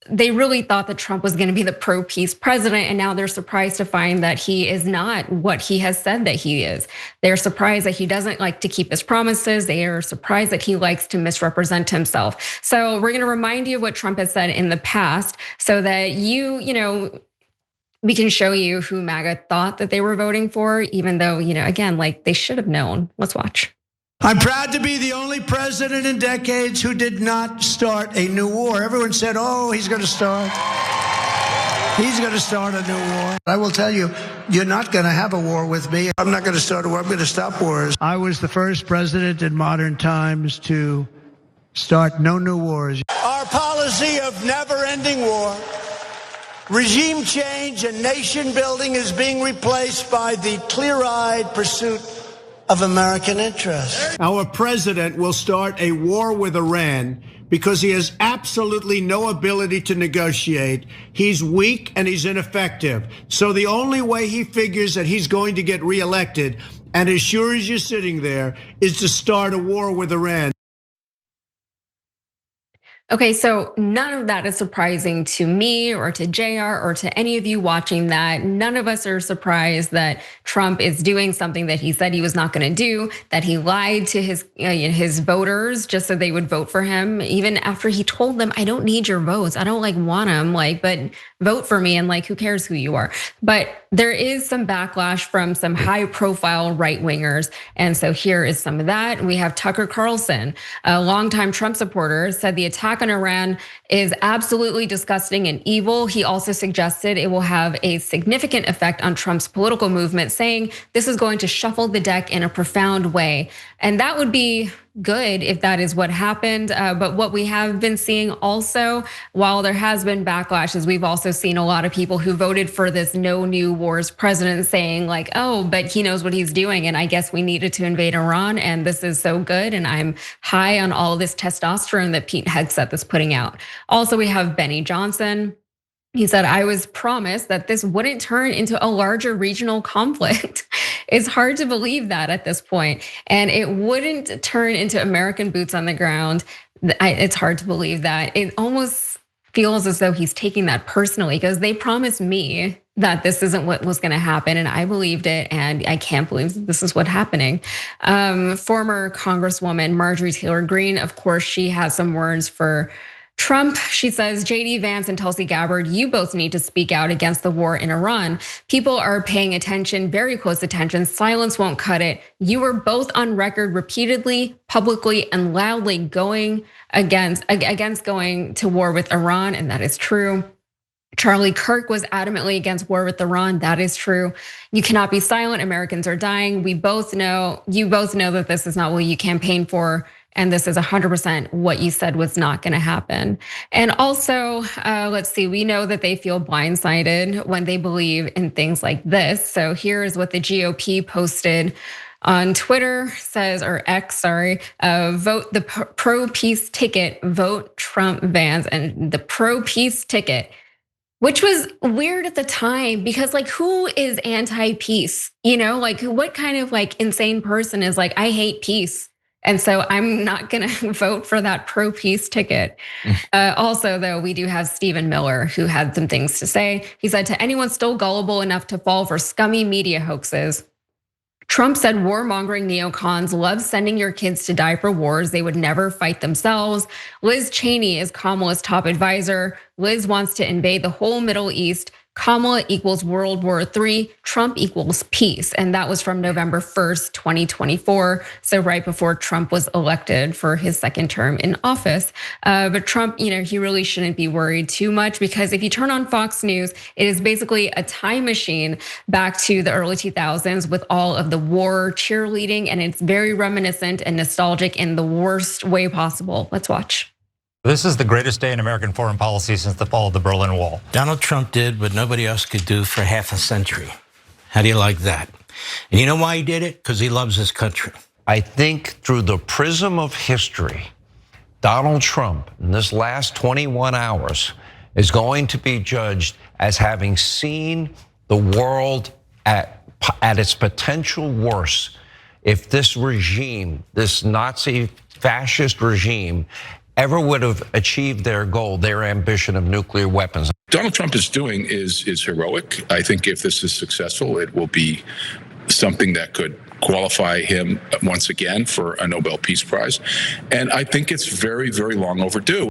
they really thought that Trump was gonna be the pro-peace president, and now they're surprised to find that he is not what he has said that he is. They're surprised that he doesn't like to keep his promises. They are surprised that he likes to misrepresent himself. So we're gonna remind you of what Trump has said in the past so that we can show you who MAGA thought that they were voting for, even though, again, like they should have known. Let's watch. I'm proud to be the only president in decades who did not start a new war. Everyone said, oh, he's going to start a new war. I will tell you, you're not going to have a war with me. I'm not going to start a war. I'm going to stop wars. I was the first president in modern times to start no new wars. Our policy of never-ending war, regime change and nation building is being replaced by the clear-eyed pursuit of American interests. Our president will start a war with Iran because he has absolutely no ability to negotiate. He's weak and he's ineffective. So the only way he figures that he's going to get reelected, and as sure as you're sitting there, is to start a war with Iran. Okay, so none of that is surprising to me or to Jayar or to any of you watching that. None of us are surprised that Trump is doing something that he said he was not gonna do, that he lied to his voters just so they would vote for him, even after he told them, I don't need your votes, I don't want them, but vote for me, and who cares who you are. But there is some backlash from some high profile right wingers. And so here is some of that. We have Tucker Carlson, a longtime Trump supporter, said the attack on Iran is absolutely disgusting and evil. He also suggested it will have a significant effect on Trump's political movement, saying this is going to shuffle the deck in a profound way. And that would be good if that is what happened. But what we have been seeing also, while there has been backlash, is we've also seen a lot of people who voted for this no new wars president saying oh, but he knows what he's doing. And I guess we needed to invade Iran, and this is so good. And I'm high on all this testosterone that Pete Hegseth is putting out. Also, we have Benny Johnson. He said, I was promised that this wouldn't turn into a larger regional conflict. It's hard to believe that at this point. And it wouldn't turn into American boots on the ground. It's hard to believe that. It almost feels as though he's taking that personally, because they promised me that this isn't what was gonna happen, and I believed it, and I can't believe this is what's happening. Former Congresswoman Marjorie Taylor Greene, of course, she has some words for Trump. She says, JD Vance and Tulsi Gabbard, you both need to speak out against the war in Iran. People are paying attention, very close attention. Silence won't cut it. You were both on record repeatedly, publicly, and loudly going against going to war with Iran, and that is true. Charlie Kirk was adamantly against war with Iran. That is true. You cannot be silent. Americans are dying. You both know that this is not what you campaigned for. And this is 100% what you said was not gonna happen. And also, let's see, we know that they feel blindsided when they believe in things like this. So here's what the GOP posted on Twitter, says, or X, sorry, vote the pro-peace ticket, vote Trump Vance, and the pro-peace ticket, which was weird at the time, because who is anti-peace? What kind of insane person is I hate peace? And so I'm not gonna vote for that pro-peace ticket. Also, though, we do have Stephen Miller, who had some things to say. He said, to anyone still gullible enough to fall for scummy media hoaxes, Trump said warmongering neocons love sending your kids to die for wars they would never fight themselves. Liz Cheney is Kamala's top advisor. Liz wants to invade the whole Middle East. Kamala equals World War III, Trump equals peace. And that was from November 1st, 2024. So right before Trump was elected for his second term in office. But Trump, he really shouldn't be worried too much, because if you turn on Fox News, it is basically a time machine back to the early 2000s with all of the war cheerleading. And it's very reminiscent and nostalgic in the worst way possible. Let's watch. This is the greatest day in American foreign policy since the fall of the Berlin Wall. Donald Trump did what nobody else could do for half a century. How do you like that? And you know why he did it? Because he loves his country. I think through the prism of history, Donald Trump in this last 21 hours is going to be judged as having seen the world at its potential worst if this regime, this Nazi fascist regime, ever would have achieved their goal, their ambition of nuclear weapons. Donald Trump is doing is heroic. I think if this is successful, it will be something that could qualify him once again for a Nobel Peace Prize. And I think it's very, very long overdue.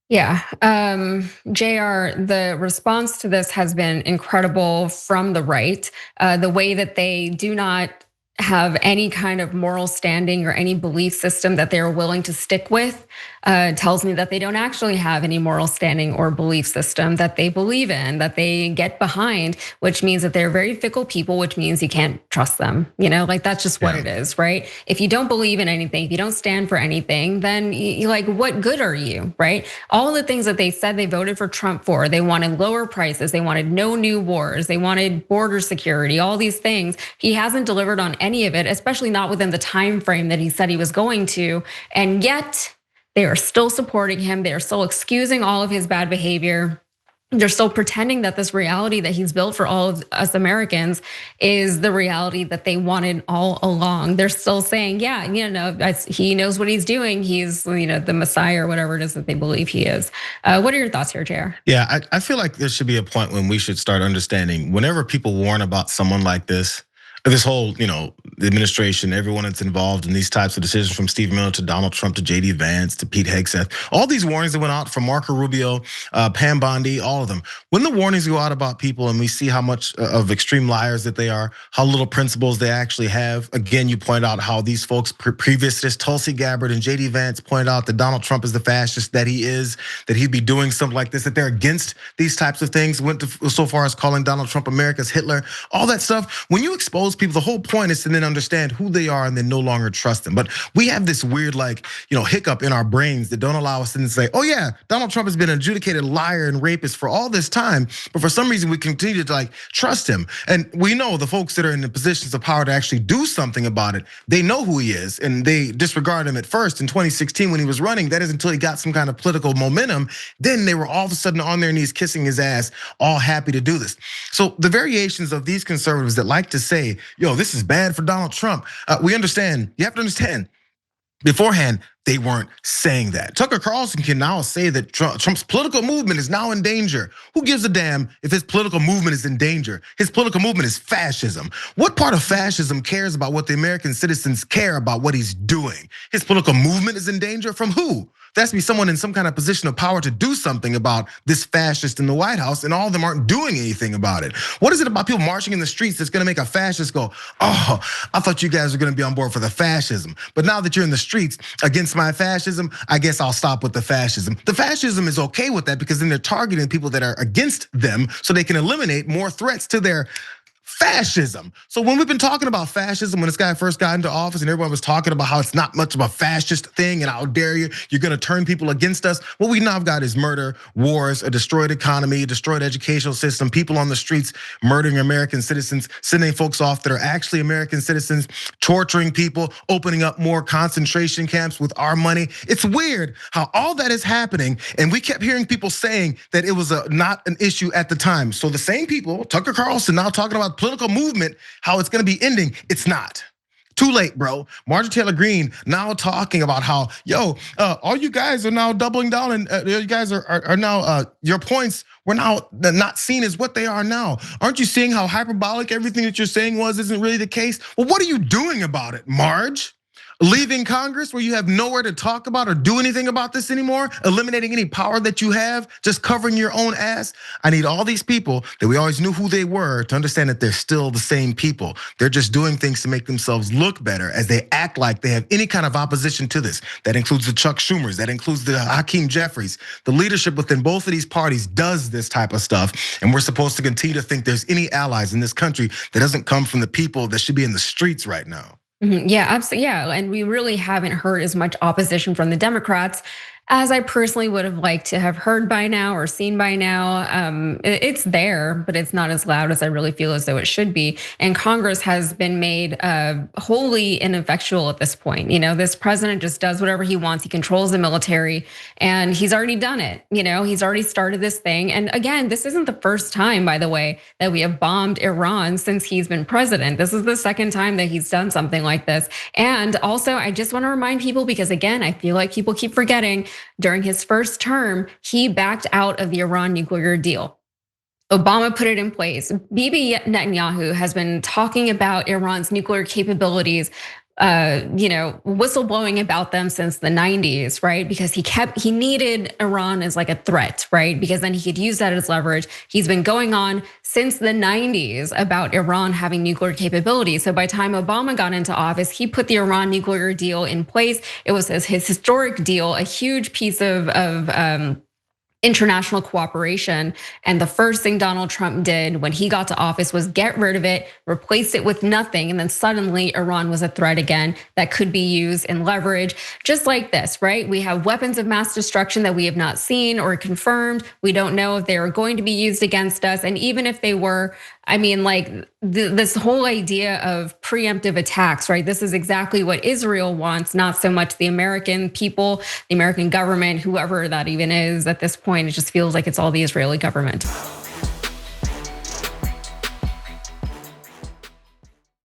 Yeah, Jayar, the response to this has been incredible from the right. The way that they do not have any kind of moral standing or any belief system that they're willing to stick with tells me that they don't actually have any moral standing or belief system that they believe in, that they get behind, which means that they're very fickle people, which means you can't trust them. Like that's just what it is, right? If you don't believe in anything, if you don't stand for anything, then you like, what good are you, right? All the things that they said they voted for Trump for, they wanted lower prices, they wanted no new wars, they wanted border security, all these things. He hasn't delivered on any of it, especially not within the time frame that he said he was going to, and yet they are still supporting him. They are still excusing all of his bad behavior. They're still pretending that this reality that he's built for all of us Americans is the reality that they wanted all along. They're still saying, yeah, he knows what he's doing. He's the Messiah or whatever it is that they believe he is. What are your thoughts here, Jayar? Yeah, I feel like there should be a point when we should start understanding whenever people warn about someone like this whole, the administration, everyone that's involved in these types of decisions, from Steve Miller to Donald Trump to JD Vance to Pete Hegseth, all these warnings that went out from Marco Rubio, Pam Bondi, all of them. When the warnings go out about people and we see how much of extreme liars that they are, how little principles they actually have. Again, you point out how these folks previous to this, Tulsi Gabbard and JD Vance pointed out that Donald Trump is the fascist that he is, that he'd be doing something like this, that they're against these types of things, went to so far as calling Donald Trump America's Hitler, all that stuff. When you expose people, the whole point is to then understand who they are and then no longer trust them. But we have this weird hiccup in our brains that don't allow us to then say, oh yeah, Donald Trump has been an adjudicated liar and rapist for all this time, but for some reason we continue to trust him. And we know the folks that are in the positions of power to actually do something about it, they know who he is and they disregard him at first. In 2016 when he was running, that is until he got some kind of political momentum, then they were all of a sudden on their knees kissing his ass, all happy to do this. So the variations of these conservatives that like to say, yo, this is bad for Donald Trump. We understand, you have to understand, beforehand, they weren't saying that. Tucker Carlson can now say that Trump's political movement is now in danger. Who gives a damn if his political movement is in danger? His political movement is fascism. What part of fascism cares about what the American citizens care about what he's doing? His political movement is in danger from who? There has to be someone in some kind of position of power to do something about this fascist in the White House, and all of them aren't doing anything about it. What is it about people marching in the streets that's gonna make a fascist go, oh, I thought you guys were gonna be on board for the fascism. But now that you're in the streets against my fascism, I guess I'll stop with the fascism. The fascism is okay with that because then they're targeting people that are against them so they can eliminate more threats to their fascism. So when we've been talking about fascism, when this guy first got into office and everyone was talking about how it's not much of a fascist thing and how dare you're gonna turn people against us. What we now have got is murder, wars, a destroyed economy, a destroyed educational system, people on the streets murdering American citizens, sending folks off that are actually American citizens, torturing people, opening up more concentration camps with our money. It's weird how all that is happening, and we kept hearing people saying that it was not an issue at the time. So the same people, Tucker Carlson, now talking about political movement, how it's gonna be ending, it's not. Too late, bro. Marjorie Taylor Greene now talking about how, all you guys are now doubling down, and you guys are now, your points were now not seen as what they are now. Aren't you seeing how hyperbolic everything that you're saying isn't really the case? Well, what are you doing about it, Marge? Leaving Congress where you have nowhere to talk about or do anything about this anymore, eliminating any power that you have, just covering your own ass. I need all these people that we always knew who they were to understand that they're still the same people. They're just doing things to make themselves look better as they act like they have any kind of opposition to this. That includes the Chuck Schumers, that includes the Hakeem Jeffries. The leadership within both of these parties does this type of stuff, and we're supposed to continue to think there's any allies in this country that doesn't come from the people that should be in the streets right now. Yeah, absolutely. Yeah, and we really haven't heard as much opposition from the Democrats as I personally would have liked to have heard by now or seen by now. It's there, but it's not as loud as I really feel as though it should be. And Congress has been made wholly ineffectual at this point. This president just does whatever he wants. He controls the military, and he's already done it. He's already started this thing. And again, this isn't the first time, by the way, that we have bombed Iran since he's been president. This is the second time that he's done something like this. And also, I just want to remind people, because again, I feel like people keep forgetting, during his first term, he backed out of the Iran nuclear deal. Obama put it in place. Bibi Netanyahu has been talking about Iran's nuclear capabilities, whistleblowing about them since the 90s, right? Because he needed Iran as like a threat, right? Because then he could use that as leverage. He's been going on since the 90s about Iran having nuclear capabilities. So by the time Obama got into office, he put the Iran nuclear deal in place. It was his historic deal, a huge piece of international cooperation. And the first thing Donald Trump did when he got to office was get rid of it, replace it with nothing. And then suddenly Iran was a threat again that could be used in leverage, just like this, right? We have weapons of mass destruction that we have not seen or confirmed. We don't know if they are going to be used against us. And even if they were, this whole idea of preemptive attacks, right? This is exactly what Israel wants, not so much the American people, the American government, whoever that even is at this point. It just feels like it's all the Israeli government.